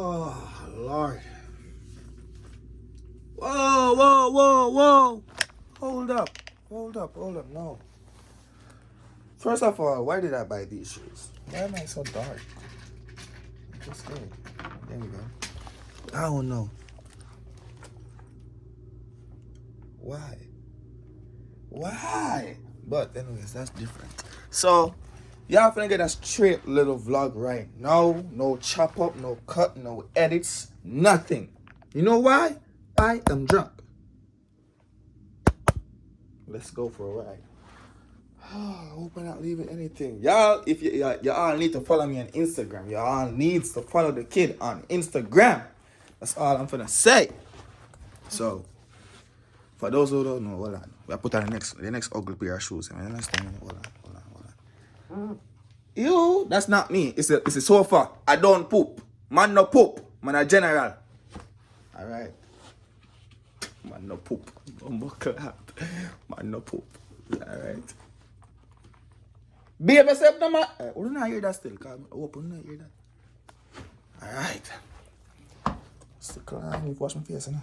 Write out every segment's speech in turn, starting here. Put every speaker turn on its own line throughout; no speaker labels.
Oh, Lord. Whoa. Hold up. No. First of all, why did I buy these shoes? Why am I so dark? Just there. There we go. I don't know. Why? But anyways, that's different. So, y'all finna get a straight little vlog right now. No chop up, no cut, no edits, nothing. You know why? I am drunk. Let's go for a ride. I hope I'm not leaving anything. Y'all, if y'all need to follow me on Instagram. Y'all needs to follow the kid on Instagram. That's all I'm finna say. So, for those who don't know, hold on. I put on the next ugly pair of shoes. I understand. Hold on. Ew, that's not me. It's a sofa. I don't poop. Man no poop. Man a general. Alright. Man no poop. Man no poop. Alright. Baby step no man. We don't hear that still. I hope we don't hear that. Alright. Still I need to wash my face, you know.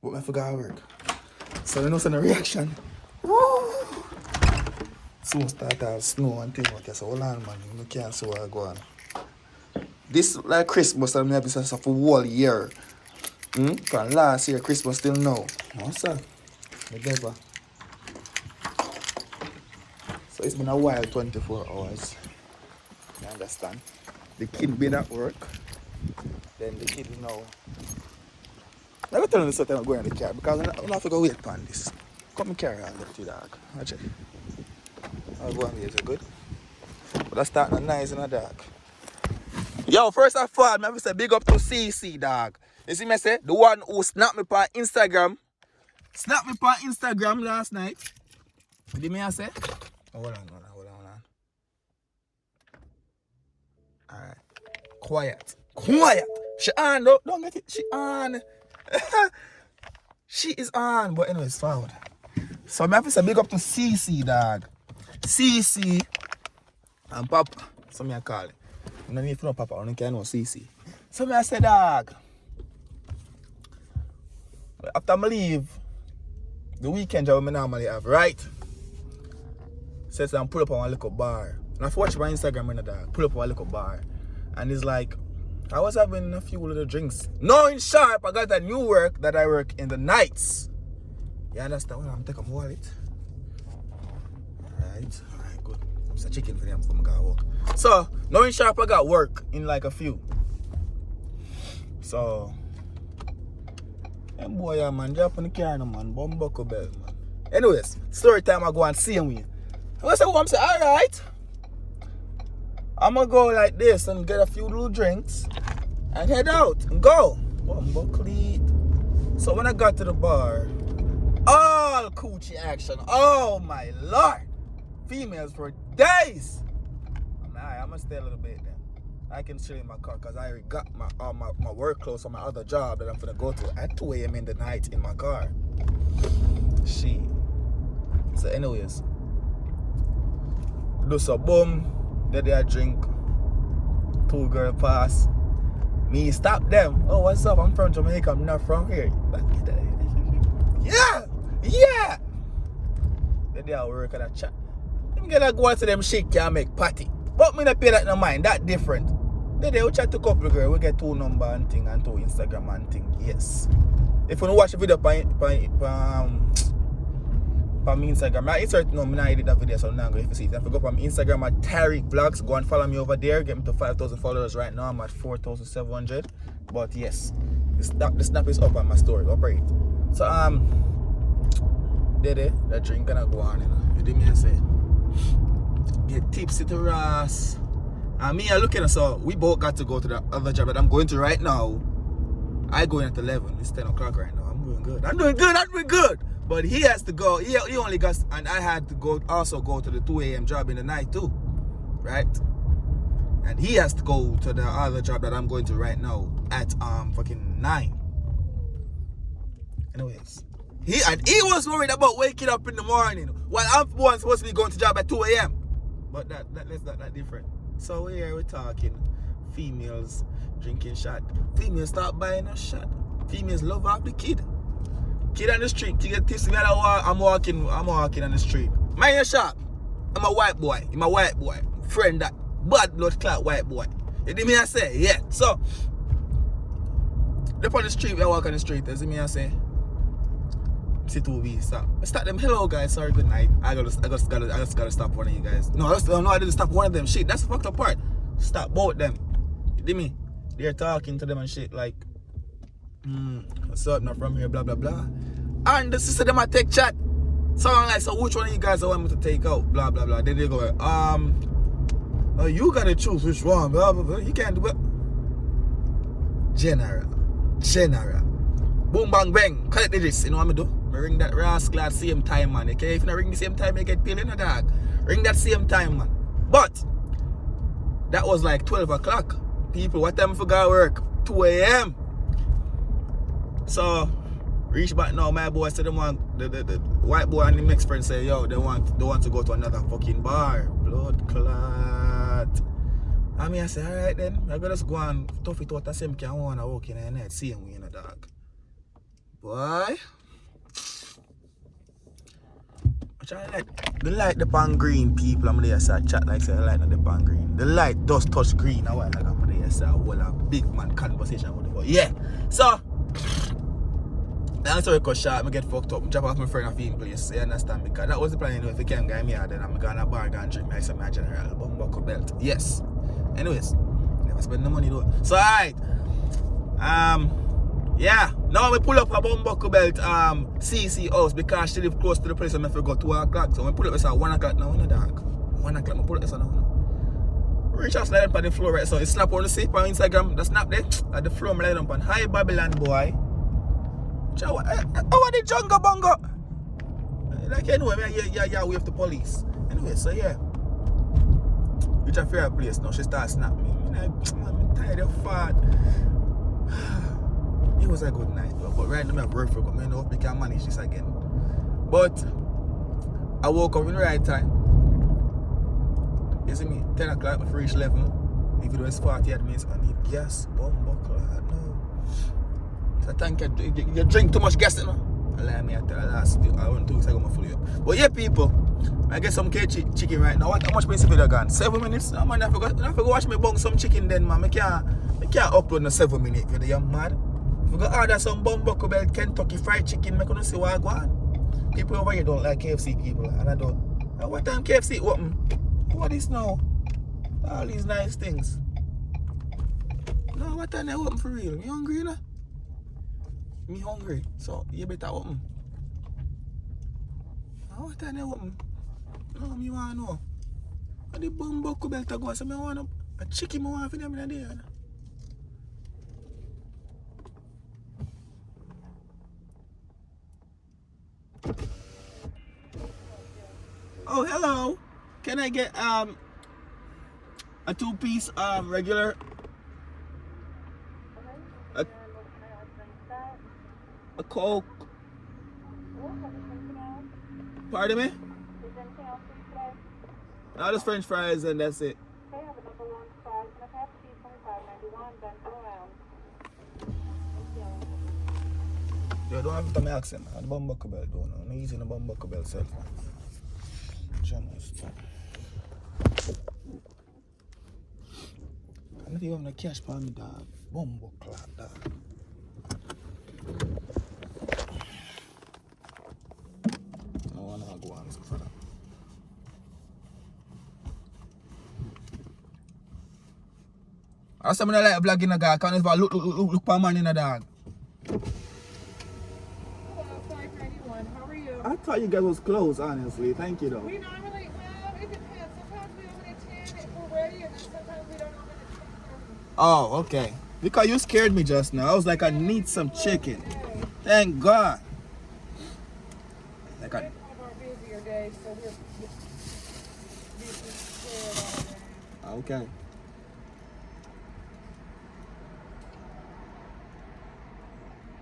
But I forgot to work. So you know some reaction. Woo! Soon start to snow and things like that. So hold on, man. You can't see where I go on. This like Christmas and maybe for whole year. From last year Christmas till now. What's up? Never. So it's been a while, 24 hours. You understand? The kid been at work. Then the kid know. I'm going to tell you something I'm going in the car because I'm not going to go wait upon this. Come and carry on with you, dog. Watch it. I'll go and wait, is it good? But I start nice in the dark. Yo, first of all, I say big up to CC, dog. You see me say? The one who snapped me on Instagram. Snapped me on Instagram last night. What did I say? Oh, hold on. Alright. Quiet. She on, don't get it. She on. She is on. But anyways, forward. So I have to say big up to CC, dog. CC and Papa. So I call it. I don't need to know Papa. I don't care no CC. So I say, dog. After I leave, the weekend job I normally have, right? Says I'm pull up on a little bar. And I've watched my Instagram in the dog. Pull up on a little bar. And it's like, I was having a few little drinks. Knowing sharp, I got a new work that I work in the nights. You understand? Well, I'm taking my wallet. Alright, good. I'm just chicken for them before I go walk. So, knowing sharp, I got work in like a few. So, boy, yeah, man, jump on the car, no, man. Bumbuckle bell, man. Anyways, story time, I go and see him. I say, alright. I'm gonna go like this and get a few little drinks and head out and go. So when I got to the bar, all coochie action. Oh my Lord. Females for days. I'm gonna stay a little bit then. I can chill in my car because I already got my work clothes for my other job that I'm gonna go to at 2 a.m. in the night in my car. So anyways, do some boom. Then they drink. 2 girl pass. Me stop them. Oh, what's up? I'm from Jamaica. I'm not from here. Yeah. Then they all work at a chat. I'm gonna go out to them shit can make party. But me not pay that no mind. That different. Then they will chat to couple girl. We get 2 number and thing and 2 Instagram and thing. Yes. If you want to watch the video on my Instagram, I insert no, I edit that video, so I'm not going to see it. If you go on my Instagram at Tyrekevlogs, go and follow me over there. Get me to 5,000 followers right now. I'm at 4,700. But yes, the snap is up on my story. Operate. So that drink gonna go on. You did me and say, get tipsy to Ross. And me, I look at it. So we both got to go to the other job that I'm going to right now. I go in at 11. It's 10 o'clock right now. I'm doing good. But he has to go. He only got, and I had to go to the 2 a.m. job in the night too, right? And he has to go to the other job that I'm going to right now at fucking 9. Anyways, he was worried about waking up in the morning while I'm supposed to be going to job at 2 a.m. But that's not different. So here we're talking. females drinking shot. Females start buying a shot. Females love off the kid. Kid on the street, kid get tipsy. I'm walking on the street. Mind your shop. I'm a white boy. I'm a white boy. Friend that bad blood clot white boy. You see me I say? Yeah. So they on the street, I walk on the street, you see me I say? See two weeks, stop. I start them, hello guys, sorry, good night. I just gotta stop one of you guys. No, I didn't stop one of them. Shit, that's the fucked up part. Stop both them. You see me? They're talking to them and shit like, what's up, not from here, blah blah blah. And the sister them I take chat. So I'm like, so which one of you guys I want me to take out? Blah blah blah. Then they go, you gotta choose which one, blah blah blah. You can't do it. General. Boom bang bang. Collect this. You know what I do? I ring that rascal at same time, man. Okay, if you not ring the same time, you get paid in a dog. Ring that same time, man. But that was like 12 o'clock. People, what time I forgot work? 2 a.m. So reach back now, my boy said the white boy and the next friend say, yo, they want to go to another fucking bar. Blood clot. I mean I say, alright then, I gotta just go and tough it out the same can wanna walk in the night, see him in the dark. Boy. The light the pan green people I'm there say chat like say the light not the pan green. The light does touch green a while like I'm there say a whole big man conversation with it. Yeah. So that's why I cut short, I get fucked up. I drop off my friend at film place, you understand? Because that was the plan, you know, if you can't get me out, then I'm going to bar and drink my general bumbuckle belt. Yes. Anyways, never spend the money though. So alright. Yeah. Now we pull up a bumbuckle belt CC house because she live close to the place and I forgot 2 o'clock. So we pull up it's at 1 o'clock now, dog. 1 o'clock, I pull up it's now. Reach out slide up on the floor right so it's snap on the safe on Instagram. The snap there at the floor I'm light up on. Hi Babylon boy. How are the jungle bongo? Like anyway, yeah, we have the police. Anyway, so yeah. It's a fair place now. She starts snapping me. I'm tired of fart. It was a good night though. But right now I have work for it. I know if we can manage this again. But I woke up in the right time. You see me? 10 o'clock before reach 11. If it was 48 minutes, I need gas. Bumbuckle. No. I think you drink too much gas, you know. Allow me at the last 2 weeks I got my fully up. But yeah, people, I get some chicken right now. How much expensive it gone? 7 minutes? No, man, I forgot watch me bung some chicken then, man. I can't upload in 7 minutes. You're mad. If I go order some bumbuckle belt Kentucky fried chicken, I couldn't see what I go on. People over here don't like KFC people, and I don't. And what time KFC open? What is now? All these nice things. No, what time they open for real? You hungry, you know? Me hungry, so you better open. What time they open? No, me want to know. The bumbuckle belt to go, so I want a chicken I want for them in there. Oh, hello. Can I get a 2-piece regular? A Coke. Pardon me? No, just French fries and that's it. Yo, don't have to my accent. I'm the bumbuckle belt, don't know. I'm using the bumbuckle belt self. I'm not even having a cash for me, dog. Bumbuckle, dog. I said I like vlogging a guy. Can't even look for a man in a dog.
Hello, 591. How are you?
I thought you guys was closed, honestly. Thank you though.
We normally, well, it depends. Sometimes we open at 10 if we're ready, and then sometimes we don't open at 10:30.
Oh, okay. Because you scared me just now. I was like, I need some chicken. Thank God. Like
It's one of our busier days, so we're busy.
Okay.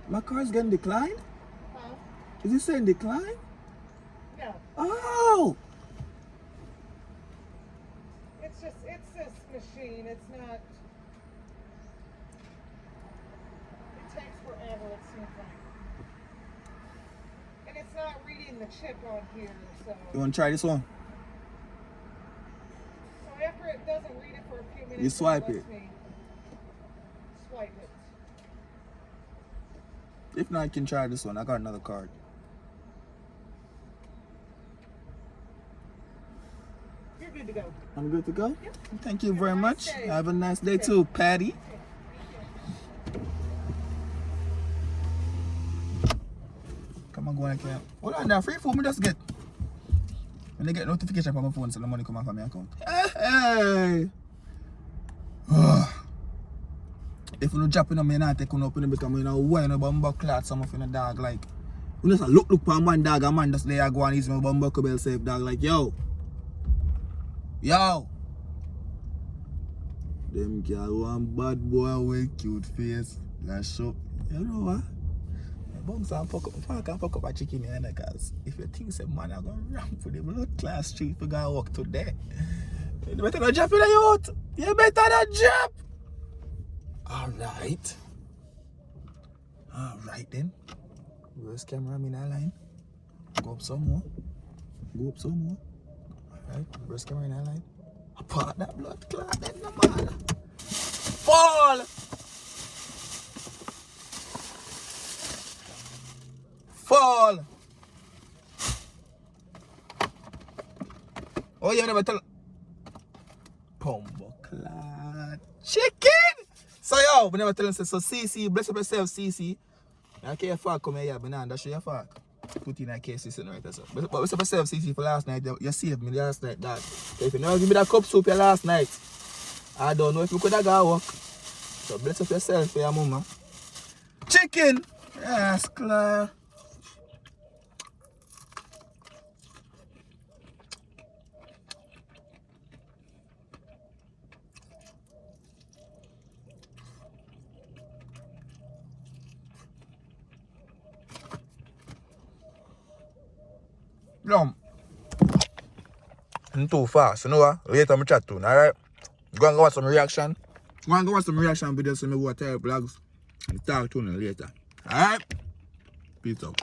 My car's getting declined?
Huh?
Is it saying decline?
No.
Oh!
It's this machine. It's not reading the chip on here, so.
You want to try this one?
So after it doesn't read it for a few minutes,
You swipe
lets
it.
me swipe it.
If not, you can try this one. I got another card.
You're good to go.
I'm good to go?
Yep.
Thank you
Have a
very
nice
much.
day.
Have a nice day too, Patty. Come on, go on, camp. Hold on, that free food me just get. When I get notification from my phone, so the money come out from my account. Hey! If you don't drop it on me, I take one up in it because you know why no bumbo clot some of in a dog like. You just look for one dog, a man just there go and eat my bumbo bell safe dog like yo. Yo! Them girl one bad boy with cute face. That's so. You know what? Bunks and fuck up a chicken here, because if you think some man are gonna run for the blood class street, we gotta walk today. You better not drop in the youth. You better not drop. Alright. Alright then. Where's camera in that line? Go up some more. Go up some more. Alright. Where's camera in that line? Apart that blood clot then no man. Fall! Fall! Oh, you never tell. Pumbo clad chicken! So, yo, we never tell him, so CC, bless up yourself, CC. I can't fuck come here, but that's your fuck. Put in a case, CC, right? But bless up yourself, CC, for last night. You saved me last night, dad. If you never give me that cup soup here last night, I don't know if you could have got work. So, bless up yourself for your mama. Chicken! Yes, Claire. No, I'm too fast, you know what? Later I'm chat to, alright? Go and go watch some reaction. Go and go watch some reaction videos so me go to Tyrekevlogs and talk to you later. Alright? Peace out.